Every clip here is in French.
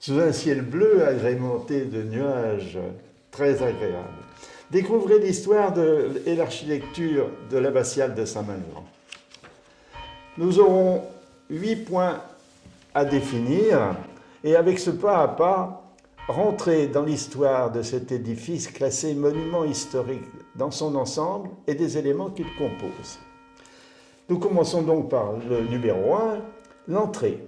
sous un ciel bleu agrémenté de nuages très agréables. Découvrez l'histoire et l'architecture de l'abbatiale de Saint-Mangran. Nous aurons 8 points à définir et avec ce pas à pas, rentrer dans l'histoire de cet édifice classé monument historique dans son ensemble et des éléments qu'il compose. Nous commençons donc par le numéro 1, l'entrée.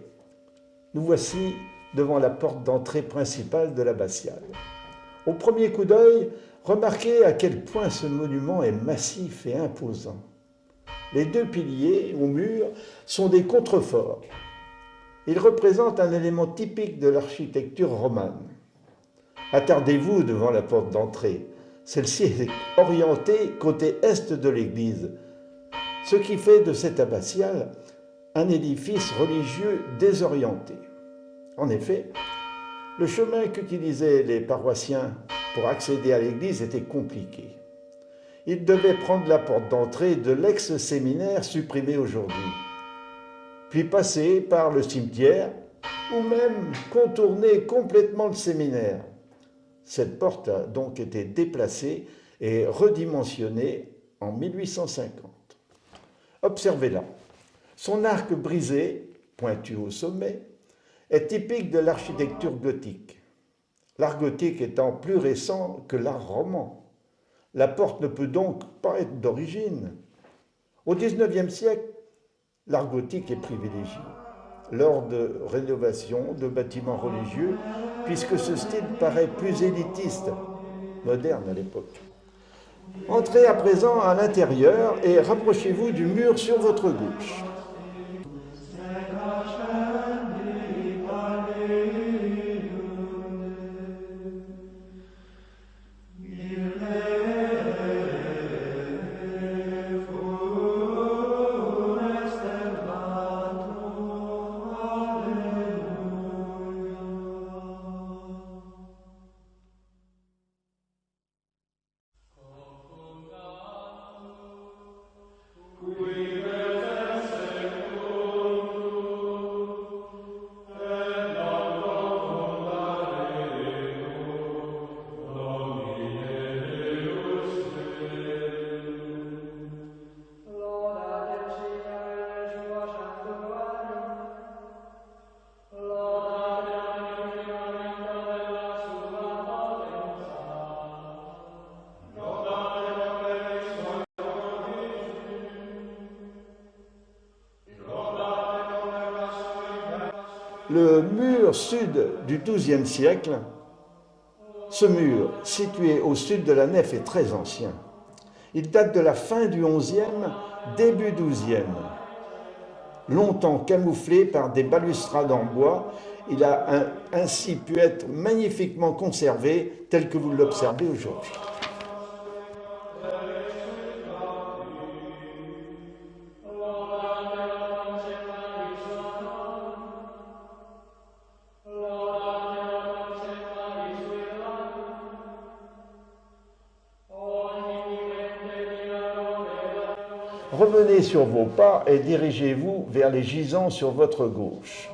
Nous voici devant la porte d'entrée principale de l'abbatiale. Au premier coup d'œil, remarquez à quel point ce monument est massif et imposant. Les 2 piliers au mur sont des contreforts. Ils représentent un élément typique de l'architecture romane. Attardez-vous devant la porte d'entrée. Celle-ci est orientée côté est de l'église, ce qui fait de cette abbatiale un édifice religieux désorienté. En effet, le chemin qu'utilisaient les paroissiens pour accéder à l'église était compliqué. Ils devaient prendre la porte d'entrée de l'ex-séminaire supprimé aujourd'hui, puis passer par le cimetière ou même contourner complètement le séminaire. Cette porte a donc été déplacée et redimensionnée en 1850. Observez-la. Son arc brisé, pointu au sommet, est typique de l'architecture gothique. L'art gothique étant plus récent que l'art roman. La porte ne peut donc pas être d'origine. Au XIXe siècle, l'art gothique est privilégié lors de rénovations de bâtiments religieux, puisque ce style paraît plus élitiste, moderne à l'époque. Entrez à présent à l'intérieur et rapprochez-vous du mur sur votre gauche. Le mur sud du XIIe siècle, ce mur, situé au sud de la nef, est très ancien. Il date de la fin du XIe, début XIIe. Longtemps camouflé par des balustrades en bois, il a ainsi pu être magnifiquement conservé tel que vous l'observez aujourd'hui. Revenez sur vos pas et dirigez-vous vers les gisants sur votre gauche.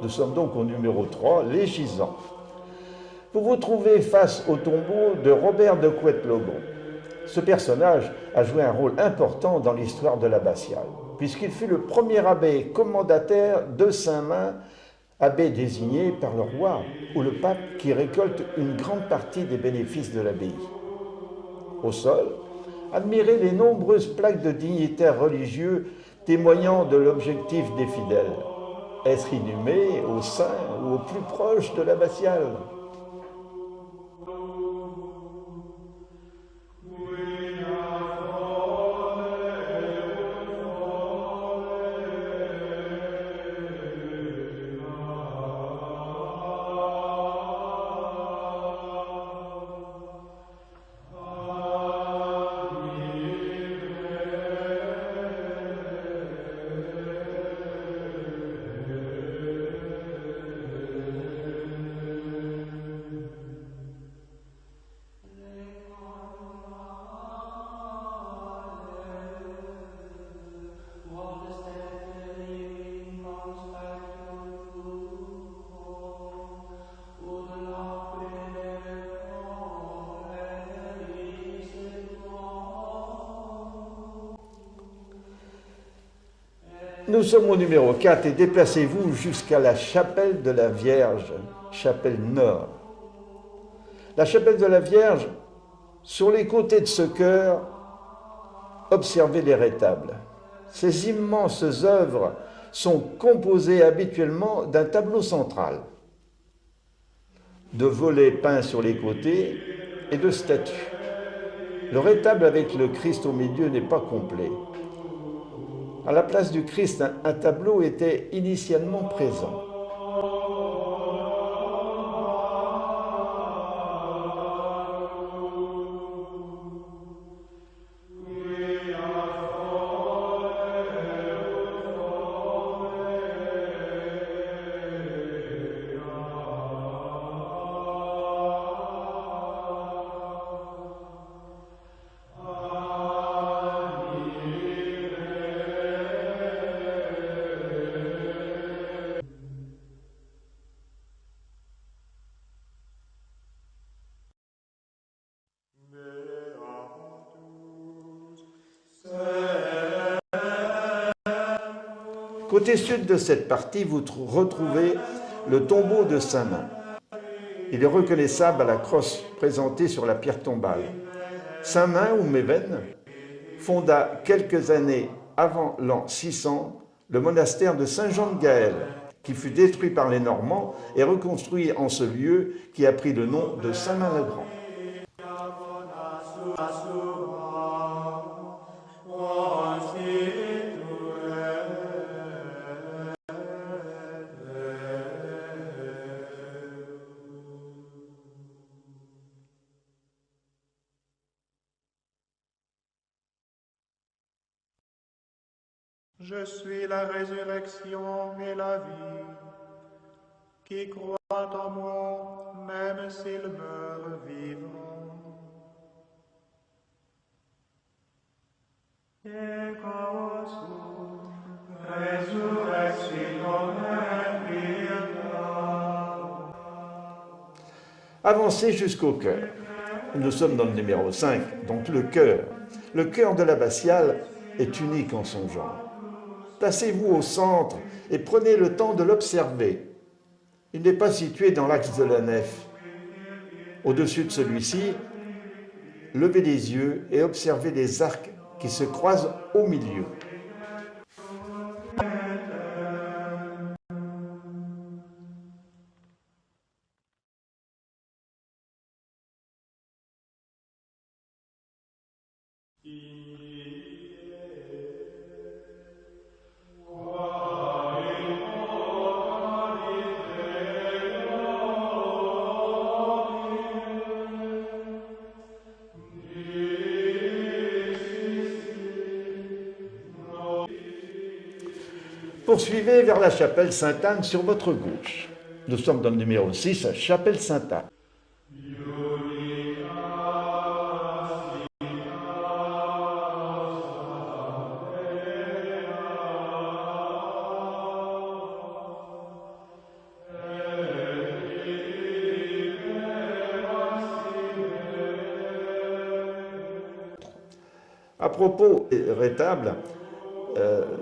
Nous sommes donc au numéro 3, les gisants. Vous vous trouvez face au tombeau de Robert de Couët-Logon. Ce personnage a joué un rôle important dans l'histoire de l'abbatiale, puisqu'il fut le premier abbé commendataire de Saint-Main, abbé désigné par le roi ou le pape qui récolte une grande partie des bénéfices de l'abbaye. Au sol, admirez les nombreuses plaques de dignitaires religieux témoignant de l'objectif des fidèles, être inhumé au sein ou au plus proche de l'abbatiale. Nous sommes au numéro 4 et déplacez-vous jusqu'à la chapelle de la Vierge, chapelle nord. La chapelle de la Vierge, sur les côtés de ce chœur, observez les rétables. Ces immenses œuvres sont composées habituellement d'un tableau central, de volets peints sur les côtés et de statues. Le rétable avec le Christ au milieu n'est pas complet. À la place du Christ, un tableau était initialement présent. Côté sud de cette partie, vous retrouvez le tombeau de Saint-Main. Il est reconnaissable à la crosse présentée sur la pierre tombale. Saint-Main ou Méven fonda quelques années avant l'an 600 le monastère de Saint-Jean de Gaël, qui fut détruit par les Normands et reconstruit en ce lieu qui a pris le nom de Saint-Main-le-Grand. Je suis la résurrection et la vie. Qui croit en moi, même s'il meurt, vivra. Ego sum, resurrectione vita. Avancez jusqu'au chœur. Nous sommes dans le numéro 5, donc le chœur. Le chœur de l'abbatiale est unique en son genre. Placez-vous au centre et prenez le temps de l'observer. Il n'est pas situé dans l'axe de la nef. Au-dessus de celui-ci, levez les yeux et observez les arcs qui se croisent au milieu. Poursuivez vers la chapelle Sainte-Anne sur votre gauche. Nous sommes dans le numéro 6, chapelle Sainte-Anne. À propos des rétables,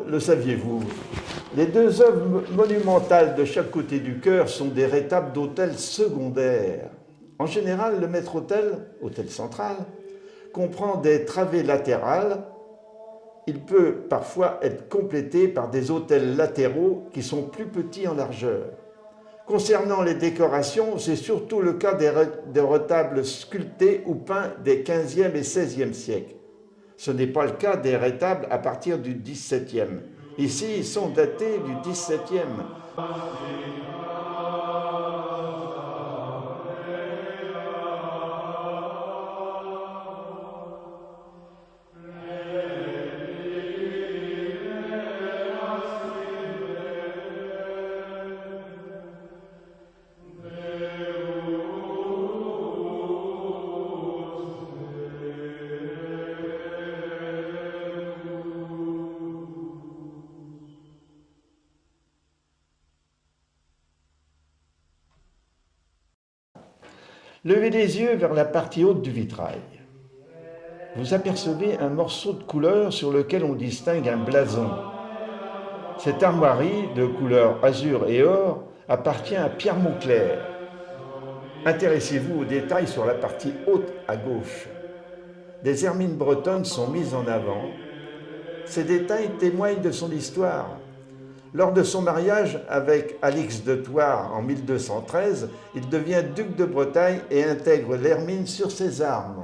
le saviez-vous? Les deux œuvres monumentales de chaque côté du chœur sont des rétables d'autel secondaires. En général, le maître-autel, autel central, comprend des travées latérales. Il peut parfois être complété par des autels latéraux qui sont plus petits en largeur. Concernant les décorations, c'est surtout le cas des retables sculptés ou peints des 15e et 16e siècles. Ce n'est pas le cas des rétables à partir du XVIIe. Ici, ils sont datés du XVIIe. Levez les yeux vers la partie haute du vitrail. Vous apercevez un morceau de couleur sur lequel on distingue un blason. Cette armoirie de couleur azur et or appartient à Pierre Mauclerc. Intéressez-vous aux détails sur la partie haute à gauche. Des hermines bretonnes sont mises en avant. Ces détails témoignent de son histoire. Lors de son mariage avec Alix de Thouars en 1213, il devient duc de Bretagne et intègre l'hermine sur ses armes.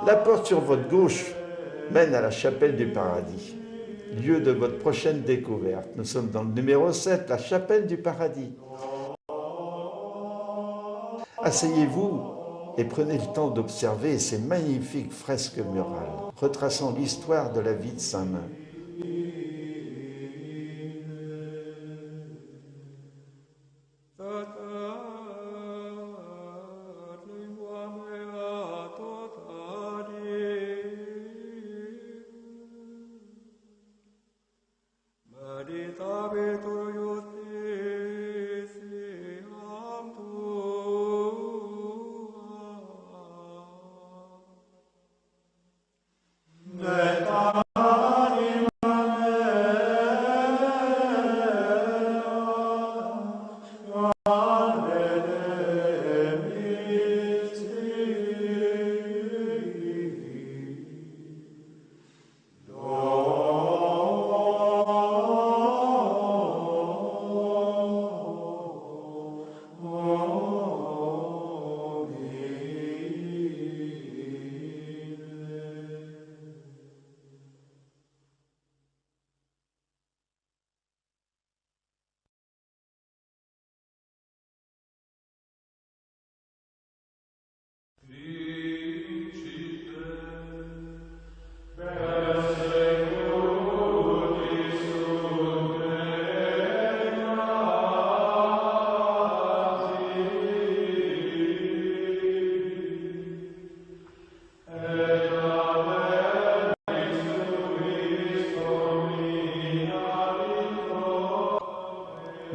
La porte sur votre gauche mène à la chapelle du paradis, lieu de votre prochaine découverte. Nous sommes dans le numéro 7, la chapelle du paradis. Asseyez-vous et prenez le temps d'observer ces magnifiques fresques murales, retraçant l'histoire de la vie de Saint-Main.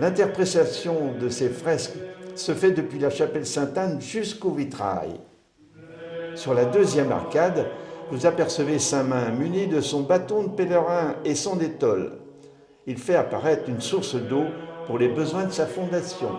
L'interprétation de ces fresques se fait depuis la chapelle Sainte-Anne jusqu'au vitrail. Sur la deuxième arcade, vous apercevez Saint-Main muni de son bâton de pèlerin et son étole. Il fait apparaître une source d'eau pour les besoins de sa fondation.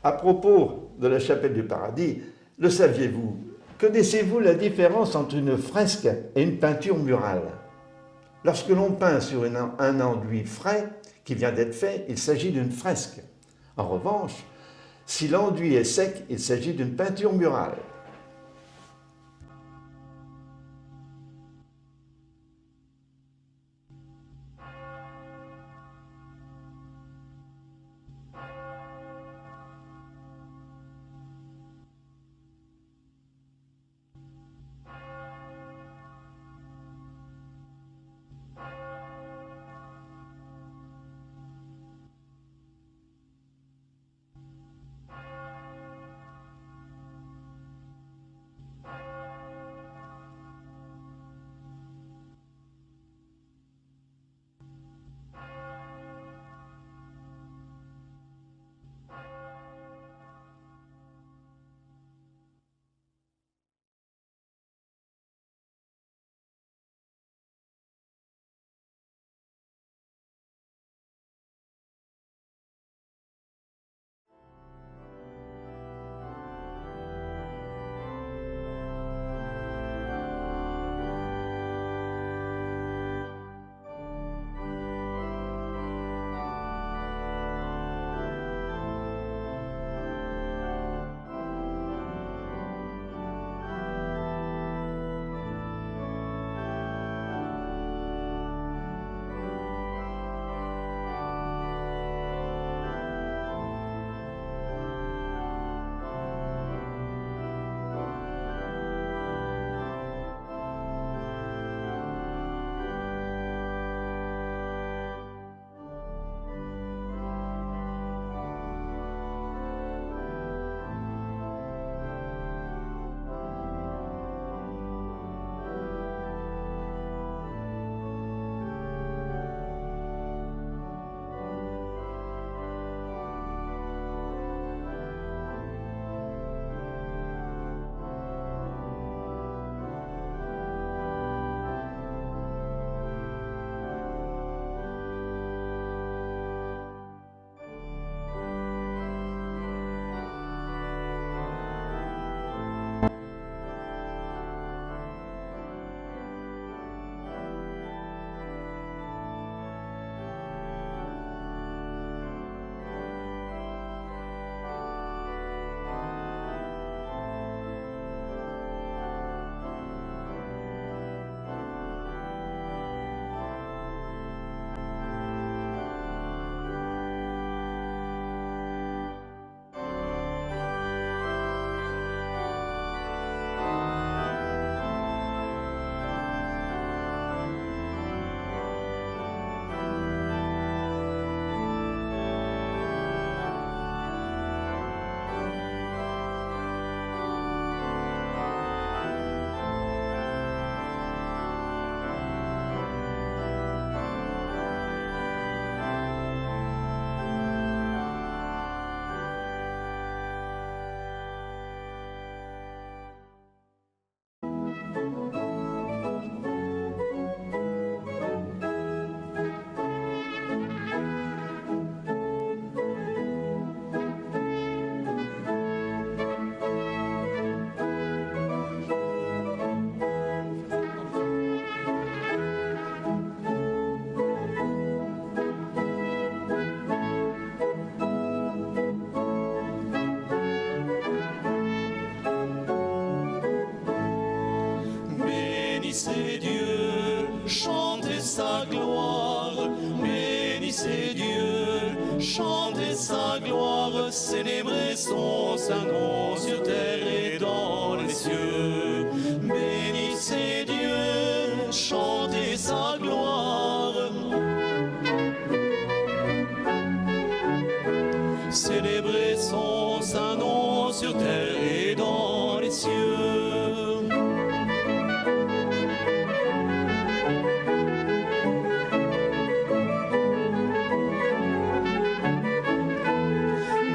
À propos de la chapelle du paradis, le saviez-vous? Connaissez-vous la différence entre une fresque et une peinture murale? Lorsque l'on peint sur un enduit frais qui vient d'être fait, il s'agit d'une fresque. En revanche, si l'enduit est sec, il s'agit d'une peinture murale. Bénissez Dieu, chantez sa gloire. Bénissez Dieu, chantez sa gloire. Célébrez son saint nom sur terre et dans les cieux. Bénissez Dieu, chantez sa gloire. Célébrez son saint nom sur terre et dans les cieux.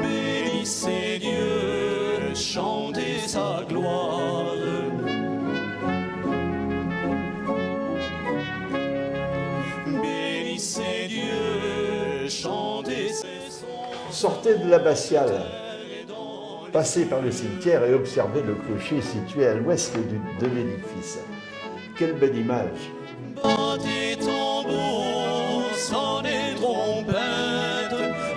Bénissez Dieu, chantez sa gloire. Bénissez Dieu, chantez ses sons. Sortez de l'abbatiale Passez par le cimetière et observez le clocher situé à l'ouest de l'édifice. Quelle belle image! Battez tambour, sonnez trompette,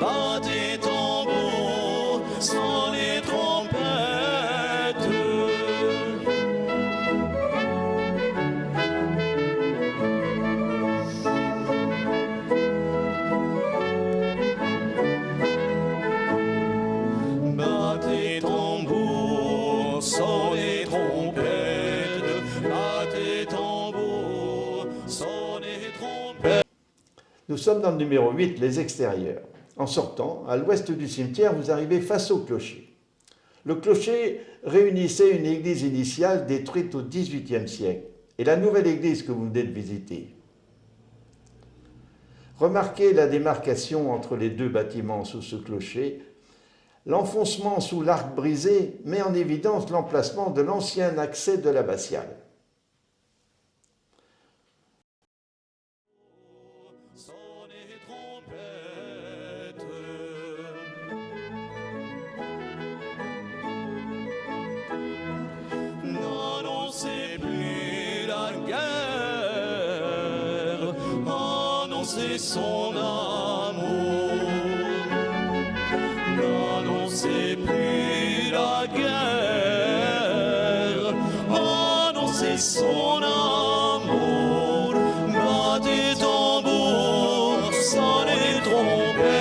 battez tambour, sonnez trompette. Battez tambour, sonnez trompette, battez tambour, sonnez trompette. Nous sommes dans le numéro 8, les extérieurs. En sortant, à l'ouest du cimetière, vous arrivez face au clocher. Le clocher réunissait une église initiale détruite au XVIIIe siècle et la nouvelle église que vous venez de visiter. Remarquez la démarcation entre les deux bâtiments sous ce clocher. L'enfoncement sous l'arc brisé met en évidence l'emplacement de l'ancien accès de l'abbatiale. Sonnez trompette. N'annoncez plus la guerre, annoncez son amour. N'annoncez plus la guerre, annoncez son amour. Battez tambour, sonnez trompette.